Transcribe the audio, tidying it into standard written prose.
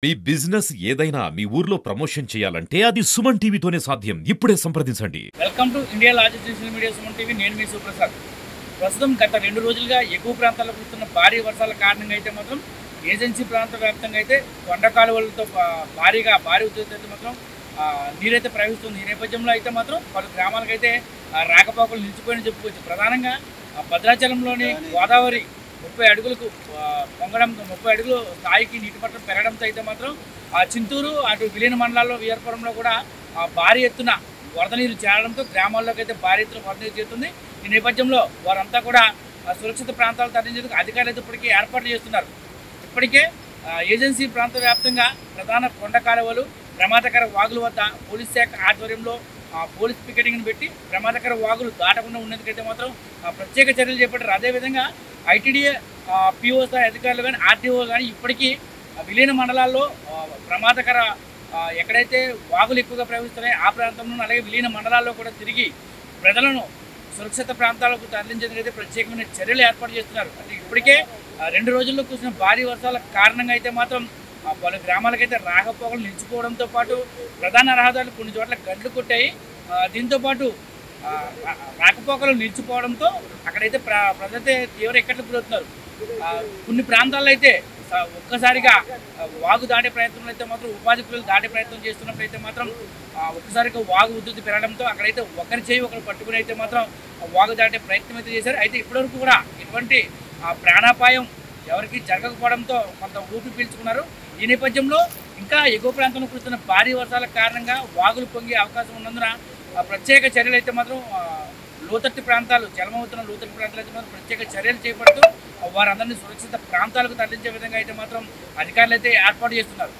మీ business ఏదైనా మీ ఊర్లో promotion చేయాలంటే అది సుమన్ టీవీతోనే సాధ్యం. ఇప్పుడే సంప్రదించండి. Welcome to India largest social media Suman TV. నేను మీ సుప్రసాద్. ప్రస్తుతం గత 2 రోజులుగా ఎగువ ప్రాంతాల్లో కురుస్తున్న భారీ వర్షాల కారణంగా అయితే మాత్రం ఏజెన్సీ ప్రాంత వ్యాప్తంగా అయితే కొండ కాలువలతో భారీ ఉధృతి అయితే మాత్రం నీరైతే ప్రవహిస్తుంది. ఈ నేపథ్యంలో అయితే మాత్రం పలు గ్రామాలకైతే రాకపోకలు నిలిచిపోయిన చెప్పుకోవచ్చు. ప్రధానంగా భద్రాచలంలోని గోదావరి 30 అడుగులకు పొంగడంతో 30 అడుగులు స్థాయికి నీటి మట్టం పెరగడంతో అయితే మాత్రం చింతూరు అటు విలీన మండలాల్లో వీరపురంలో కూడా భారీ ఎత్తున వరద నీరు చేరడంతో గ్రామాల్లోకి అయితే భారీ ఎత్తున వరద నీరు చేరుతుంది. ఈ నేపథ్యంలో వారంతా కూడా సురక్షిత ప్రాంతాలు తరలించేందుకు అధికారులు అయితే ఇప్పటికే ఏర్పాట్లు చేస్తున్నారు. ఇప్పటికే ఏజెన్సీ ప్రాంత వ్యాప్తంగా ప్రధాన కొండ కాలువలు ప్రమాదకర వాగుల వద్ద పోలీస్ శాఖ ఆధ్వర్యంలో పోలీస్ పికెటింగ్ని పెట్టి ప్రమాదకర వాగులు దాటకుండా ఉండేందుకైతే మాత్రం ప్రత్యేక చర్యలు చేపట్టారు. అదేవిధంగా ఐటీడీఏ పిఓ స్థాయి అధికారులు కానీ ఆర్టీఓ కానీ ఇప్పటికీ విలీన మండలాల్లో ప్రమాదకర ఎక్కడైతే వాగులు ఎక్కువగా ప్రవహిస్తున్నాయో ఆ ప్రాంతంలో అలాగే విలీన మండలాల్లో కూడా తిరిగి ప్రజలను సురక్షిత ప్రాంతాలకు తరలించేందుకైతే ప్రత్యేకమైన చర్యలు ఏర్పాటు చేస్తున్నారు. అంటే ఇప్పటికే 2 రోజుల్లో కురిసిన భారీ వర్షాల కారణంగా అయితే మాత్రం పలు గ్రామాలకైతే రాకపోకలు నిలిచిపోవడంతో పాటు ప్రధాన రహదారులు కొన్ని చోట్ల గంటలు కొట్టాయి. దీంతోపాటు రాకపోకలు నిలిచిపోవడంతో అక్కడైతే ప్రజలైతే తీవ్ర ఇక్కట్లు గురవుతున్నారు. కొన్ని ప్రాంతాల్లో అయితే ఒక్కసారిగా వాగు దాటే ప్రయత్నంలో అయితే మాత్రం ఉపాధి కూలీలు దాటే ప్రయత్నం చేస్తున్నప్పుడైతే మాత్రం ఒక్కసారిగా వాగు ఉధృతి పెరగడంతో అక్కడైతే ఒకరి చేయి ఒకరు పట్టుకుని అయితే మాత్రం వాగు దాటే ప్రయత్నం అయితే చేశారు. అయితే ఇప్పటివరకు కూడా ఎటువంటి ప్రాణాపాయం ఎవరికి జరగకపోవడంతో కొంత ఊపి పీల్చుకున్నారు. ఈ నేపథ్యంలో ఇంకా ఎగువ ప్రాంతంలో కురుస్తున్న భారీ వర్షాల కారణంగా వాగులు పొంగే అవకాశం ఉన్నందున ప్రత్యేక చర్యలు అయితే మాత్రం లోతట్టు ప్రాంతాలు జలమవుతున్న లోతట్టు ప్రాంతాలు అయితే మాత్రం ప్రత్యేక చర్యలు చేపడుతూ వారందరినీ సురక్షిత ప్రాంతాలకు తరలించే విధంగా అయితే మాత్రం అధికారులు అయితే ఏర్పాటు చేస్తున్నారు.